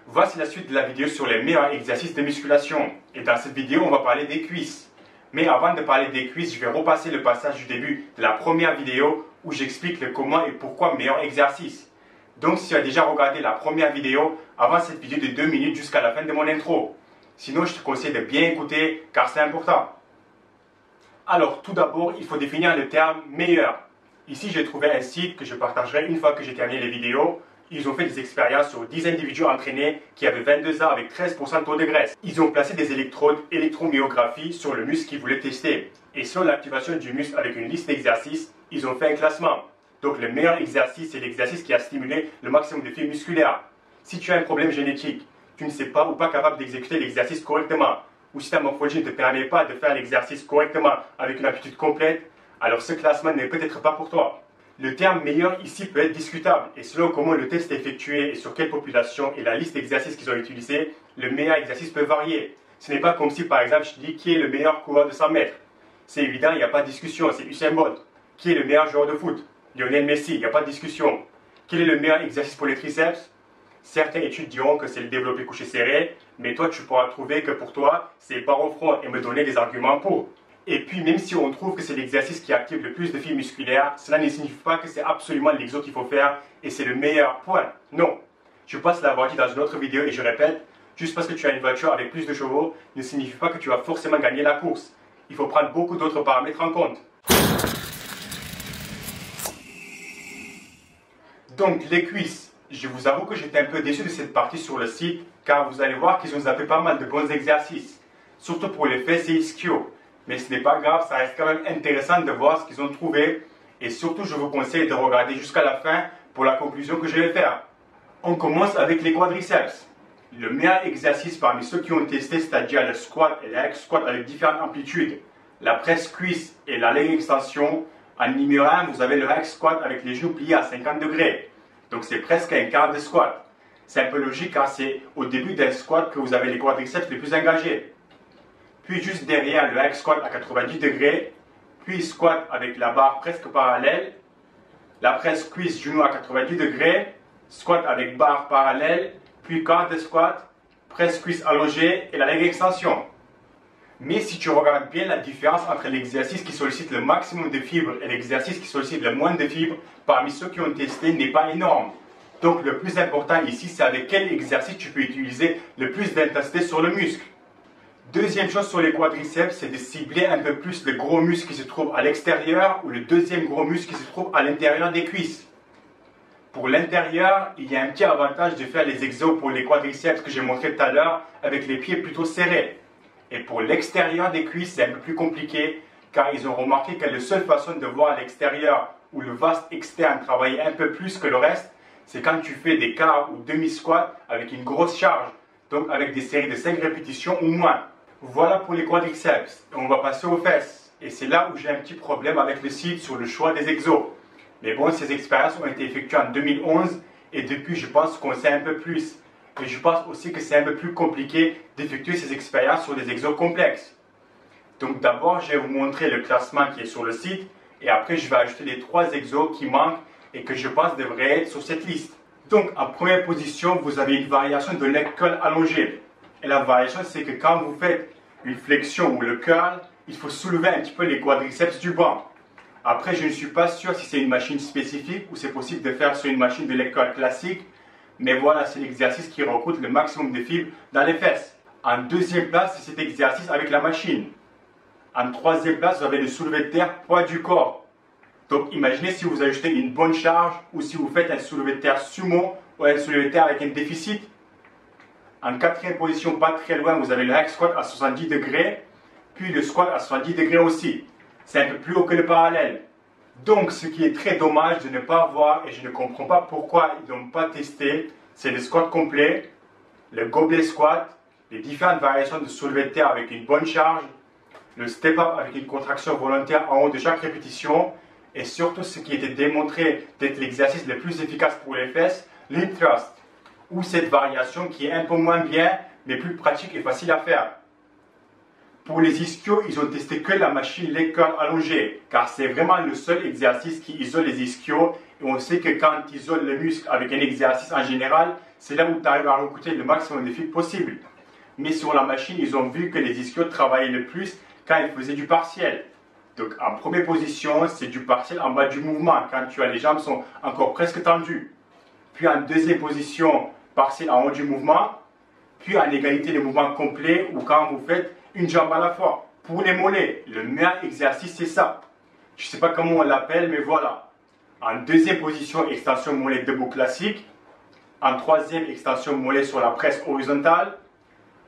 Voici la suite de la vidéo sur les meilleurs exercices de musculation. Et dans cette vidéo, on va parler des cuisses. Mais avant de parler des cuisses, je vais repasser le passage du début de la première vidéo où j'explique le comment et pourquoi meilleur exercice. Donc si tu as déjà regardé la première vidéo, avance cette vidéo de 2 minutes jusqu'à la fin de mon intro. Sinon, je te conseille de bien écouter car c'est important. Alors, tout d'abord, il faut définir le terme meilleur. Ici, j'ai trouvé un site que je partagerai une fois que j'ai terminé les vidéos. Ils ont fait des expériences sur 10 individus entraînés qui avaient 22 ans avec 13% de taux de graisse. Ils ont placé des électrodes électromyographie sur le muscle qu'ils voulaient tester. Et selon l'activation du muscle avec une liste d'exercices, ils ont fait un classement. Donc le meilleur exercice, c'est l'exercice qui a stimulé le maximum de fibres musculaires. Si tu as un problème génétique, tu ne sais pas ou pas capable d'exécuter l'exercice correctement, ou si ta morphologie ne te permet pas de faire l'exercice correctement avec une aptitude complète, alors ce classement n'est peut-être pas pour toi. Le terme meilleur ici peut être discutable et selon comment le test est effectué et sur quelle population et la liste d'exercices qu'ils ont utilisés, le meilleur exercice peut varier. Ce n'est pas comme si par exemple je te dis qui est le meilleur coureur de 100 mètres. C'est évident, il n'y a pas de discussion, c'est Usain Bolt. Qui est le meilleur joueur de foot? Lionel Messi, il n'y a pas de discussion. Quel est le meilleur exercice pour les triceps? Certaines études diront que c'est le développé couché serré, mais toi tu pourras trouver que pour toi c'est barre au front et me donner des arguments pour. Et puis, même si on trouve que c'est l'exercice qui active le plus de fibres musculaires, cela ne signifie pas que c'est absolument l'exo qu'il faut faire et c'est le meilleur point. Non. Je pense l'avoir dit dans une autre vidéo et je répète, juste parce que tu as une voiture avec plus de chevaux ne signifie pas que tu vas forcément gagner la course. Il faut prendre beaucoup d'autres paramètres en compte. Donc, les cuisses. Je vous avoue que j'étais un peu déçu de cette partie sur le site car vous allez voir qu'ils ont zappé pas mal de bons exercices. Surtout pour les fesses et ischio. Mais ce n'est pas grave, ça reste quand même intéressant de voir ce qu'ils ont trouvé. Et surtout, je vous conseille de regarder jusqu'à la fin pour la conclusion que je vais faire. On commence avec les quadriceps. Le meilleur exercice parmi ceux qui ont testé, c'est-à-dire le squat et le hack squat avec différentes amplitudes, la presse cuisse et la leg extension. En numéro 1, vous avez le hack squat avec les genoux pliés à 50 degrés. Donc c'est presque un quart de squat. C'est un peu logique car c'est au début d'un squat que vous avez les quadriceps les plus engagés. Puis juste derrière le hack squat à 90 degrés, puis squat avec la barre presque parallèle, la presse cuisse genou à 90 degrés, squat avec barre parallèle, puis quart de squat, presse cuisse allongée et la leg extension. Mais si tu regardes bien la différence entre l'exercice qui sollicite le maximum de fibres et l'exercice qui sollicite le moins de fibres, parmi ceux qui ont testé n'est pas énorme. Donc le plus important ici, c'est avec quel exercice tu peux utiliser le plus d'intensité sur le muscle. Deuxième chose sur les quadriceps, c'est de cibler un peu plus le gros muscle qui se trouve à l'extérieur ou le deuxième gros muscle qui se trouve à l'intérieur des cuisses. Pour l'intérieur, il y a un petit avantage de faire les exos pour les quadriceps que j'ai montré tout à l'heure avec les pieds plutôt serrés. Et pour l'extérieur des cuisses, c'est un peu plus compliqué car ils ont remarqué que la seule façon de voir l'extérieur ou le vaste externe travailler un peu plus que le reste, c'est quand tu fais des quarts ou demi-squats avec une grosse charge, donc avec des séries de 5 répétitions ou moins. Voilà pour les quadriceps. On va passer aux fesses. Et c'est là où j'ai un petit problème avec le site sur le choix des exos. Mais bon, ces expériences ont été effectuées en 2011 et depuis, je pense qu'on sait un peu plus. Et je pense aussi que c'est un peu plus compliqué d'effectuer ces expériences sur des exos complexes. Donc d'abord, je vais vous montrer le classement qui est sur le site et après, je vais ajouter les 3 exos qui manquent et que je pense devraient être sur cette liste. Donc en première position, vous avez une variation de leg curl allongé. Et la variation, c'est que quand vous faites une flexion ou le curl, il faut soulever un petit peu les quadriceps du banc. Après, je ne suis pas sûr si c'est une machine spécifique ou c'est possible de faire sur une machine de leg curl classique. Mais voilà, c'est l'exercice qui recrute le maximum de fibres dans les fesses. En deuxième place, c'est cet exercice avec la machine. En troisième place, vous avez le soulevé de terre poids du corps. Donc imaginez si vous ajoutez une bonne charge ou si vous faites un soulevé de terre sumo ou un soulevé de terre avec un déficit. En quatrième position, pas très loin, vous avez le hack squat à 70 degrés, puis le squat à 70 degrés aussi. C'est un peu plus haut que le parallèle. Donc, ce qui est très dommage de ne pas voir, et je ne comprends pas pourquoi ils n'ont pas testé, c'est le squat complet, le gobelet squat, les différentes variations de soulevé de terre avec une bonne charge, le step-up avec une contraction volontaire en haut de chaque répétition, et surtout ce qui était démontré d'être l'exercice le plus efficace pour les fesses, l'hip thrust, ou cette variation qui est un peu moins bien, mais plus pratique et facile à faire. Pour les ischios, ils ont testé que la machine leg curl allongée, car c'est vraiment le seul exercice qui isole les ischios. Et on sait que quand tu isoles le muscle avec un exercice en général, c'est là où tu arrives à recruter le maximum de fibres possible. Mais sur la machine, ils ont vu que les ischios travaillaient le plus quand ils faisaient du partiel. Donc en première position, c'est du partiel en bas du mouvement, quand les jambes sont encore presque tendues. Puis en deuxième position, partiel en haut du mouvement. Puis en égalité le mouvement complet ou quand vous faites une jambe à la fois. Pour les mollets, le meilleur exercice c'est ça. Je ne sais pas comment on l'appelle, mais voilà. En deuxième position, extension mollet debout classique. En troisième, extension mollet sur la presse horizontale.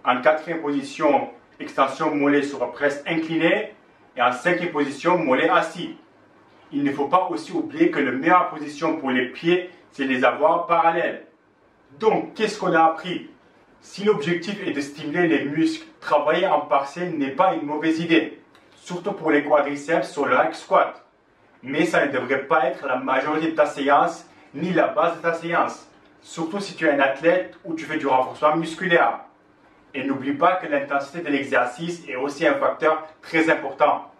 En quatrième position, extension mollet sur la presse inclinée. Et en cinquième position, mollet assis. Il ne faut pas aussi oublier que la meilleure position pour les pieds, c'est de les avoir parallèles. Donc, qu'est-ce qu'on a appris? Si l'objectif est de stimuler les muscles, travailler en partiel n'est pas une mauvaise idée, surtout pour les quadriceps sur le hack squat. Mais ça ne devrait pas être la majorité de ta séance, ni la base de ta séance, surtout si tu es un athlète ou tu fais du renforcement musculaire. Et n'oublie pas que l'intensité de l'exercice est aussi un facteur très important.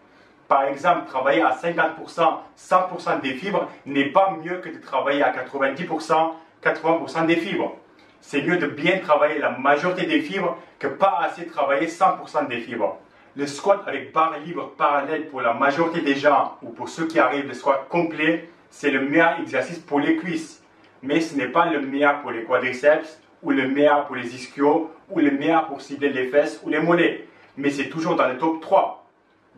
Par exemple, travailler à 50%, 100% des fibres n'est pas mieux que de travailler à 90%, 80% des fibres. C'est mieux de bien travailler la majorité des fibres que pas assez travailler 100% des fibres. Le squat avec barre libre parallèle pour la majorité des gens ou pour ceux qui arrivent le squat complet, c'est le meilleur exercice pour les cuisses. Mais ce n'est pas le meilleur pour les quadriceps ou le meilleur pour les ischios ou le meilleur pour cibler les fesses ou les mollets. Mais c'est toujours dans le top 3.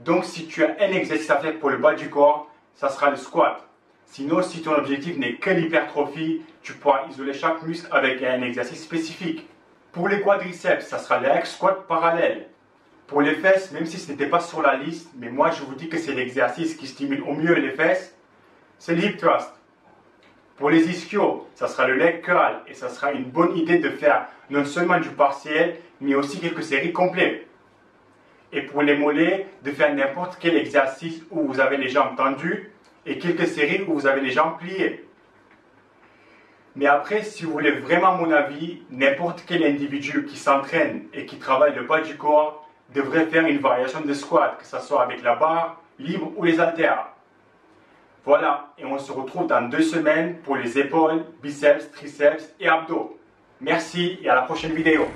Donc si tu as un exercice à faire pour le bas du corps, ça sera le squat. Sinon, si ton objectif n'est que l'hypertrophie, tu pourras isoler chaque muscle avec un exercice spécifique. Pour les quadriceps, ça sera le hack squat parallèle. Pour les fesses, même si ce n'était pas sur la liste, mais moi je vous dis que c'est l'exercice qui stimule au mieux les fesses, c'est le hip thrust. Pour les ischios, ça sera le leg curl et ça sera une bonne idée de faire non seulement du partiel, mais aussi quelques séries complètes. Et pour les mollets, de faire n'importe quel exercice où vous avez les jambes tendues et quelques séries où vous avez les jambes pliées. Mais après, si vous voulez vraiment mon avis, n'importe quel individu qui s'entraîne et qui travaille le bas du corps devrait faire une variation de squat, que ce soit avec la barre, libre ou les haltères. Voilà, et on se retrouve dans 2 semaines pour les épaules, biceps, triceps et abdos. Merci et à la prochaine vidéo.